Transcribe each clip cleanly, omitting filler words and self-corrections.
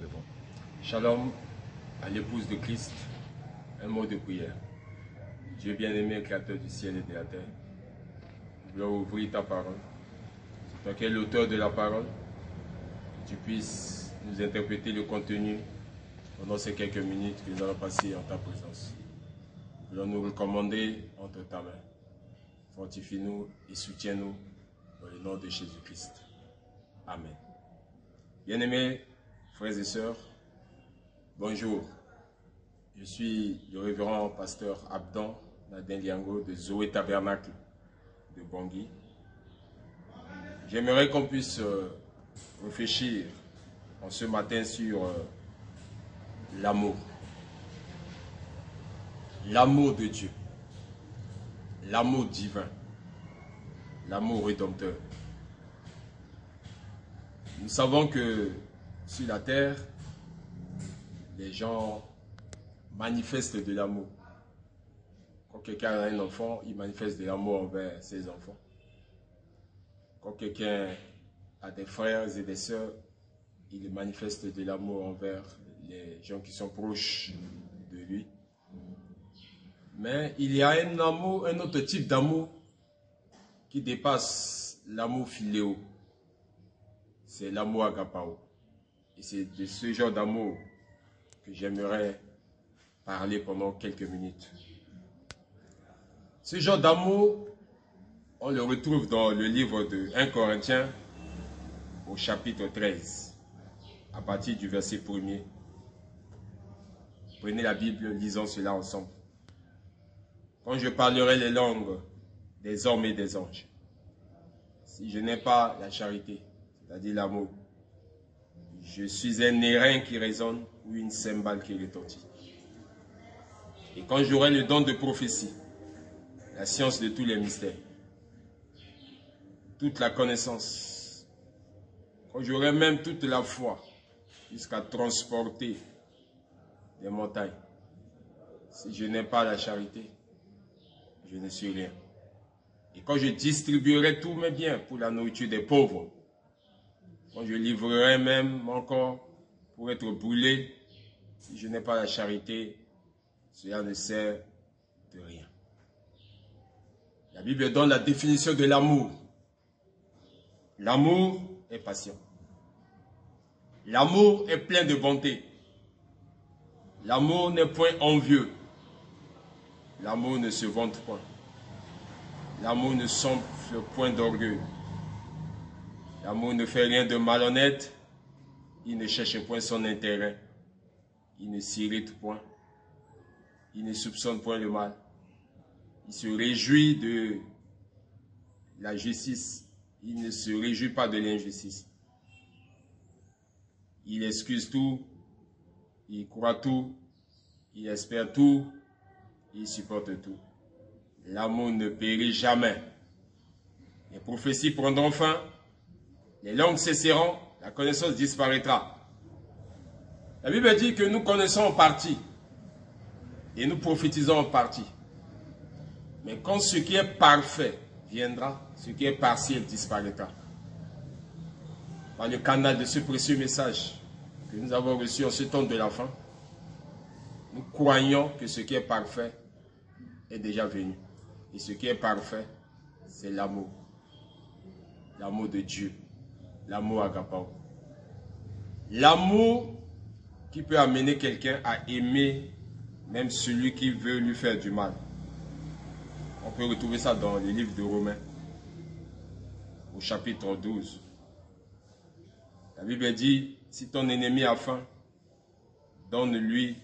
C'est bon. Shalom à l'épouse de Christ, un mot de prière. Dieu bien-aimé, créateur du ciel et de la terre, nous voulons ouvrir ta parole. C'est toi qui es l'auteur de la parole, que tu puisses nous interpréter le contenu pendant ces quelques minutes que nous allons passer en ta présence. Nous voulons nous recommander entre ta main. Fortifie-nous et soutiens-nous dans le nom de Jésus-Christ. Amen. Bien-aimés, frères et sœurs, bonjour. Je suis le révérend pasteur Abdan Nadin Liango de Zoé Tabernacle de Bangui. J'aimerais qu'on puisse réfléchir en ce matin sur l'amour. L'amour de Dieu. L'amour divin. L'amour rédempteur. Nous savons que sur la terre, les gens manifestent de l'amour. Quand quelqu'un a un enfant, il manifeste de l'amour envers ses enfants. Quand quelqu'un a des frères et des sœurs, il manifeste de l'amour envers les gens qui sont proches de lui. Mais il y a un amour, un autre type d'amour qui dépasse l'amour philéo. C'est l'amour agapao. Et c'est de ce genre d'amour que j'aimerais parler pendant quelques minutes. Ce genre d'amour, on le retrouve dans le livre de 1 Corinthiens au chapitre 13, à partir du verset 1er. Prenez la Bible, lisons cela ensemble. Quand je parlerai les langues des hommes et des anges, si je n'ai pas la charité, c'est-à-dire l'amour, je suis un airain qui résonne ou une cymbale qui retentit. Et quand j'aurai le don de prophétie, la science de tous les mystères, toute la connaissance, quand j'aurai même toute la foi jusqu'à transporter des montagnes, si je n'ai pas la charité, je ne suis rien. Et quand je distribuerai tous mes biens pour la nourriture des pauvres, quand je livrerai même mon corps pour être brûlé, si je n'ai pas la charité, cela ne sert de rien. La Bible donne la définition de l'amour. L'amour est patient. L'amour est plein de bonté. L'amour n'est point envieux. L'amour ne se vante point. L'amour ne s'enfle point d'orgueil. L'amour ne fait rien de malhonnête. Il ne cherche point son intérêt. Il ne s'irrite point. Il ne soupçonne point le mal. Il se réjouit de la justice. Il ne se réjouit pas de l'injustice. Il excuse tout. Il croit tout. Il espère tout. Il supporte tout. L'amour ne périt jamais. Les prophéties prendront fin. Les langues cesseront. La connaissance disparaîtra. La Bible dit que nous connaissons en partie. Et nous prophétisons en partie. Mais quand ce qui est parfait viendra, ce qui est partiel disparaîtra. Par le canal de ce précieux message que nous avons reçu en ce temps de la fin, nous croyons que ce qui est parfait est déjà venu. Et ce qui est parfait, c'est l'amour. L'amour de Dieu. L'amour agapao. L'amour qui peut amener quelqu'un à aimer même celui qui veut lui faire du mal. On peut retrouver ça dans le livre de Romains, au chapitre 12. La Bible dit, si ton ennemi a faim, donne-lui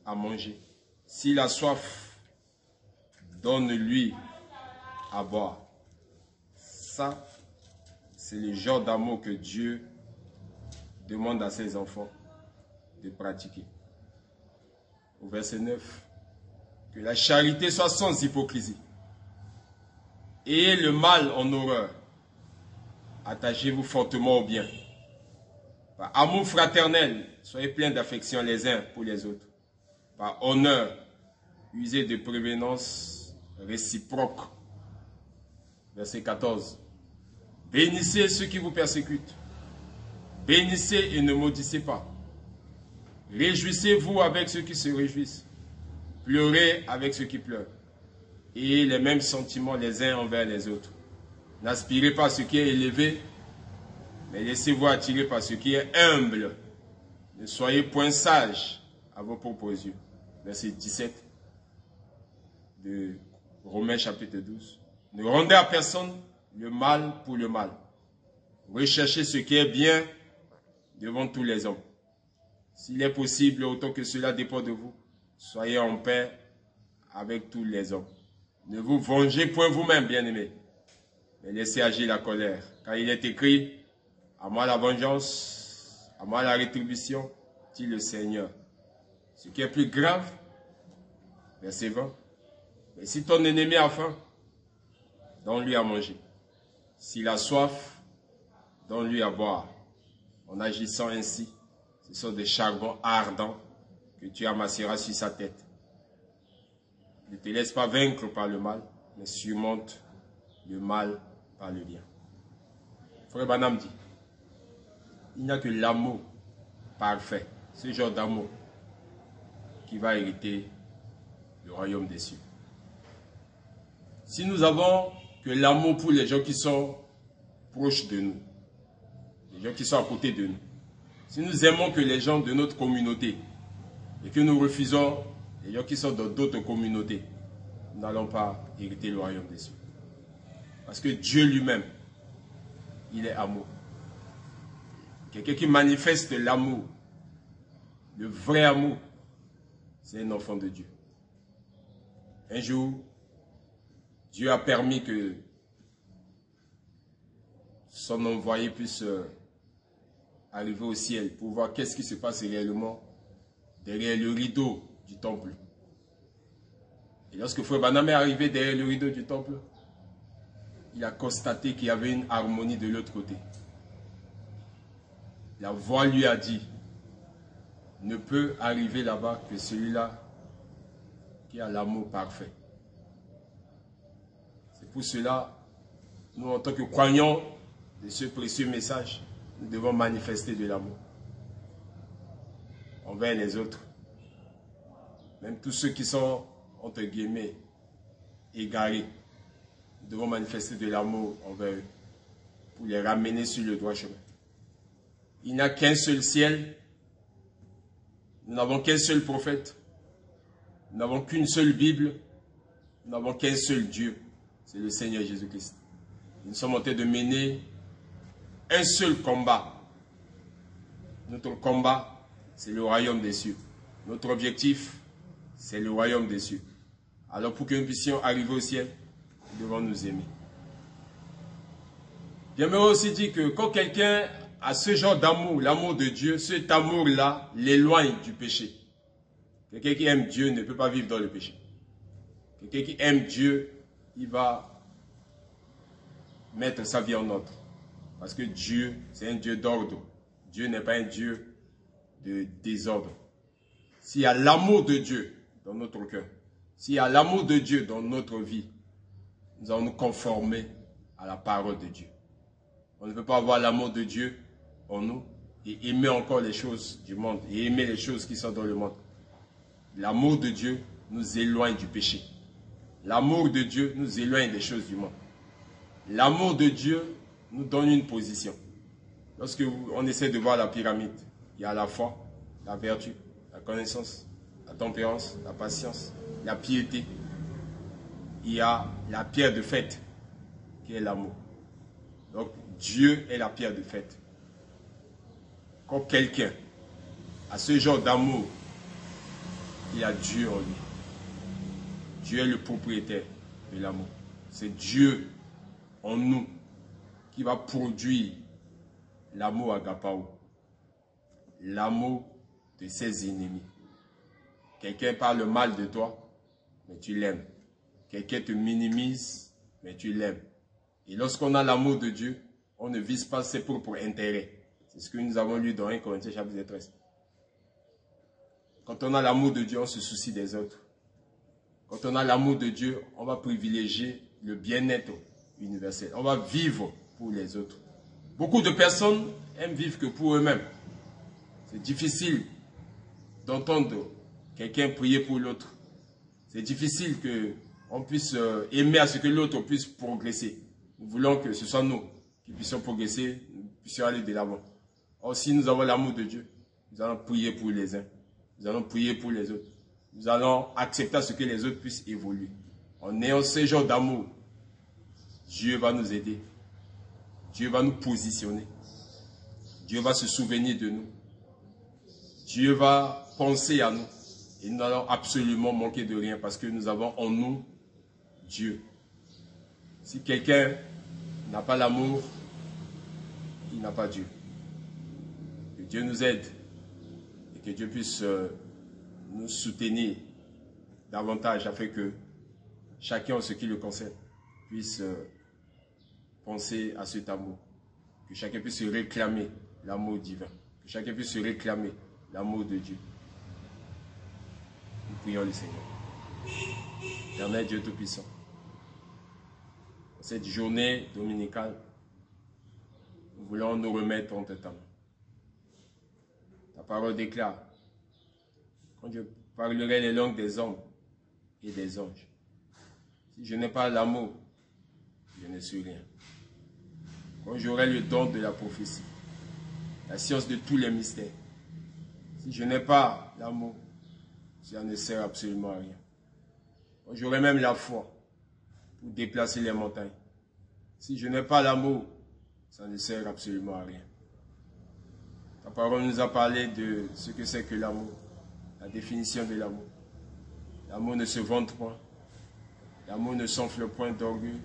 à manger. S'il a soif, donne-lui à boire. Ça, c'est le genre d'amour que Dieu demande à ses enfants de pratiquer. Au verset 9, que la charité soit sans hypocrisie. Ayez le mal en horreur. Attachez-vous fortement au bien. Par amour fraternel, soyez pleins d'affection les uns pour les autres. Par honneur, usez de prévenance réciproque. Verset 14. Bénissez ceux qui vous persécutent. Bénissez et ne maudissez pas. Réjouissez-vous avec ceux qui se réjouissent. Pleurez avec ceux qui pleurent. Ayez les mêmes sentiments les uns envers les autres. N'aspirez pas à ce qui est élevé, mais laissez-vous attirer par ce qui est humble. Ne soyez point sages à vos propres yeux. Verset 17 de Romains chapitre 12. Ne rendez à personne le mal pour le mal. Recherchez ce qui est bien devant tous les hommes. S'il est possible, autant que cela dépend de vous, soyez en paix avec tous les hommes. Ne vous vengez point vous-même, bien-aimés, mais laissez agir la colère. Car il est écrit, à moi la vengeance, à moi la rétribution, dit le Seigneur. Ce qui est plus grave, verset 20, mais si ton ennemi a faim, donne-lui à manger. S'il a soif, donne-lui à boire. En agissant ainsi, ce sont des charbons ardents que tu amasseras sur sa tête. Ne te laisse pas vaincre par le mal, mais surmonte le mal par le bien. Frère Branham dit, il n'y a que l'amour parfait, ce genre d'amour, qui va hériter le royaume des cieux. Si nous avons que l'amour pour les gens qui sont proches de nous, les gens qui sont à côté de nous, si nous aimons que les gens de notre communauté et que nous refusons les gens qui sont dans d'autres communautés, nous n'allons pas hériter le royaume des cieux. Parce que Dieu lui-même, il est amour. Quelqu'un qui manifeste l'amour, le vrai amour, c'est un enfant de Dieu. Un jour, Dieu a permis que son envoyé puisse arriver au ciel pour voir qu'est-ce qui se passe réellement derrière le rideau du temple. Et lorsque Frère Branham est arrivé derrière le rideau du temple, il a constaté qu'il y avait une harmonie de l'autre côté. La voix lui a dit, ne peut arriver là-bas que celui-là qui a l'amour parfait. C'est pour cela, nous en tant que croyants de ce précieux message, nous devons manifester de l'amour envers les autres. Même tous ceux qui sont, entre guillemets, égarés, nous devons manifester de l'amour envers eux pour les ramener sur le droit chemin. Il n'y a qu'un seul ciel, nous n'avons qu'un seul prophète, nous n'avons qu'une seule Bible, nous n'avons qu'un seul Dieu, c'est le Seigneur Jésus-Christ. Nous sommes en train de mener un seul combat. Notre combat, c'est le royaume des cieux. Notre objectif, c'est le royaume des cieux. Alors pour que nous puissions arriver au ciel, nous devons nous aimer. J'aimerais aussi dire que quand quelqu'un a ce genre d'amour, l'amour de Dieu, cet amour-là l'éloigne du péché. Quelqu'un qui aime Dieu ne peut pas vivre dans le péché. Quelqu'un qui aime Dieu, il va mettre sa vie en ordre. Parce que Dieu, c'est un Dieu d'ordre. Dieu n'est pas un Dieu de désordre. S'il y a l'amour de Dieu dans notre cœur, s'il y a l'amour de Dieu dans notre vie, nous allons nous conformer à la parole de Dieu. On ne peut pas avoir l'amour de Dieu en nous et aimer encore les choses du monde et aimer les choses qui sont dans le monde. L'amour de Dieu nous éloigne du péché. L'amour de Dieu nous éloigne des choses du monde. L'amour de Dieu nous donne une position. Lorsque on essaie de voir la pyramide, il y a la foi, la vertu, la connaissance, la tempérance, la patience, la piété. Il y a la pierre de fête qui est l'amour. Donc Dieu est la pierre de fête. Quand quelqu'un a ce genre d'amour, il a Dieu en lui. Dieu est le propriétaire de l'amour. C'est Dieu en nous qui va produire l'amour agapao, l'amour de ses ennemis. Quelqu'un parle mal de toi, mais tu l'aimes. Quelqu'un te minimise, mais tu l'aimes. Et lorsqu'on a l'amour de Dieu, on ne vise pas ses propres intérêts. C'est ce que nous avons lu dans 1 Corinthiens chapitre 13. Quand on a l'amour de Dieu, on se soucie des autres. Quand on a l'amour de Dieu, on va privilégier le bien-être universel. On va vivre pour les autres. Beaucoup de personnes aiment vivre que pour eux-mêmes. C'est difficile d'entendre quelqu'un prier pour l'autre. C'est difficile qu'on puisse aimer à ce que l'autre puisse progresser. Nous voulons que ce soit nous qui puissions progresser, nous puissions aller de l'avant. Or, si nous avons l'amour de Dieu, nous allons prier pour les uns, nous allons prier pour les autres. Nous allons accepter à ce que les autres puissent évoluer. En ayant ce genre d'amour, Dieu va nous aider. Dieu va nous positionner. Dieu va se souvenir de nous. Dieu va penser à nous. Et nous n'allons absolument manquer de rien parce que nous avons en nous Dieu. Si quelqu'un n'a pas l'amour, il n'a pas Dieu. Que Dieu nous aide et que Dieu puisse nous soutenir davantage afin que chacun en ce qui le concerne puisse penser à cet amour. Que chacun puisse se réclamer l'amour divin. Que chacun puisse se réclamer l'amour de Dieu. Nous prions le Seigneur. Éternel Dieu Tout-Puissant, cette journée dominicale, nous voulons nous remettre entre ta main. Ta parole déclare, quand je parlerai les langues des hommes et des anges, si je n'ai pas l'amour, je ne suis rien. Quand j'aurai le don de la prophétie, la science de tous les mystères, si je n'ai pas l'amour, ça ne sert absolument à rien. Quand j'aurai même la foi pour déplacer les montagnes, si je n'ai pas l'amour, ça ne sert absolument à rien. Ta parole nous a parlé de ce que c'est que l'amour, la définition de l'amour. L'amour ne se vante point, l'amour ne s'enfle point d'orgueil,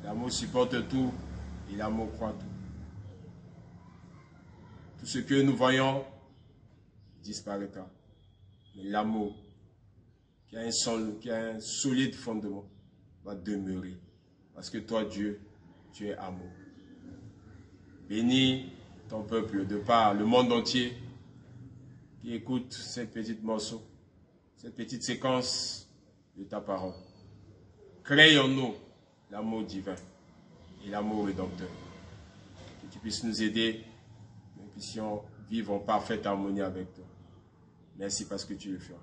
l'amour supporte tout et l'amour croit tout. Tout ce que nous voyons disparaîtra. Mais l'amour, qui a un solide fondement, va demeurer. Parce que toi, Dieu, tu es amour. Bénis ton peuple de par le monde entier qui écoute cette petite morceau, cette petite séquence de ta parole. Crée en nous l'amour divin et l'amour rédempteur. Que tu puisses nous aider, que nous puissions vivre en parfaite harmonie avec toi. Merci parce que tu le feras.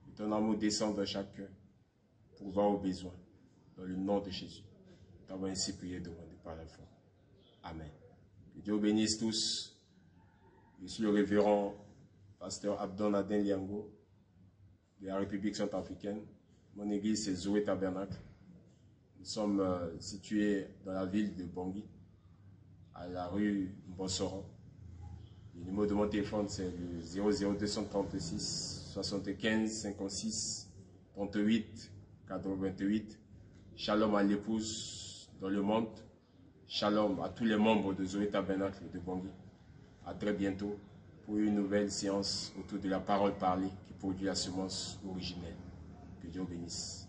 Que ton amour descende dans chaque cœur pour voir aux besoins. Dans le nom de Jésus. Nous t'avons ainsi prié demandé par la foi. Amen. Que Dieu bénisse tous. Je suis le révérend pasteur Abdon Aden Liango de la République centrafricaine. Mon église c'est Zoé Tabernacle. Nous sommes situés dans la ville de Bangui, à la rue Mbossoran. Le numéro de mon téléphone c'est le 00236 75 56 38 88. Shalom à l'épouse dans le monde. Shalom à tous les membres de Zoé Tabernacle de Bangui. À très bientôt pour une nouvelle séance autour de la parole parlée qui produit la semence originelle. Que Dieu bénisse.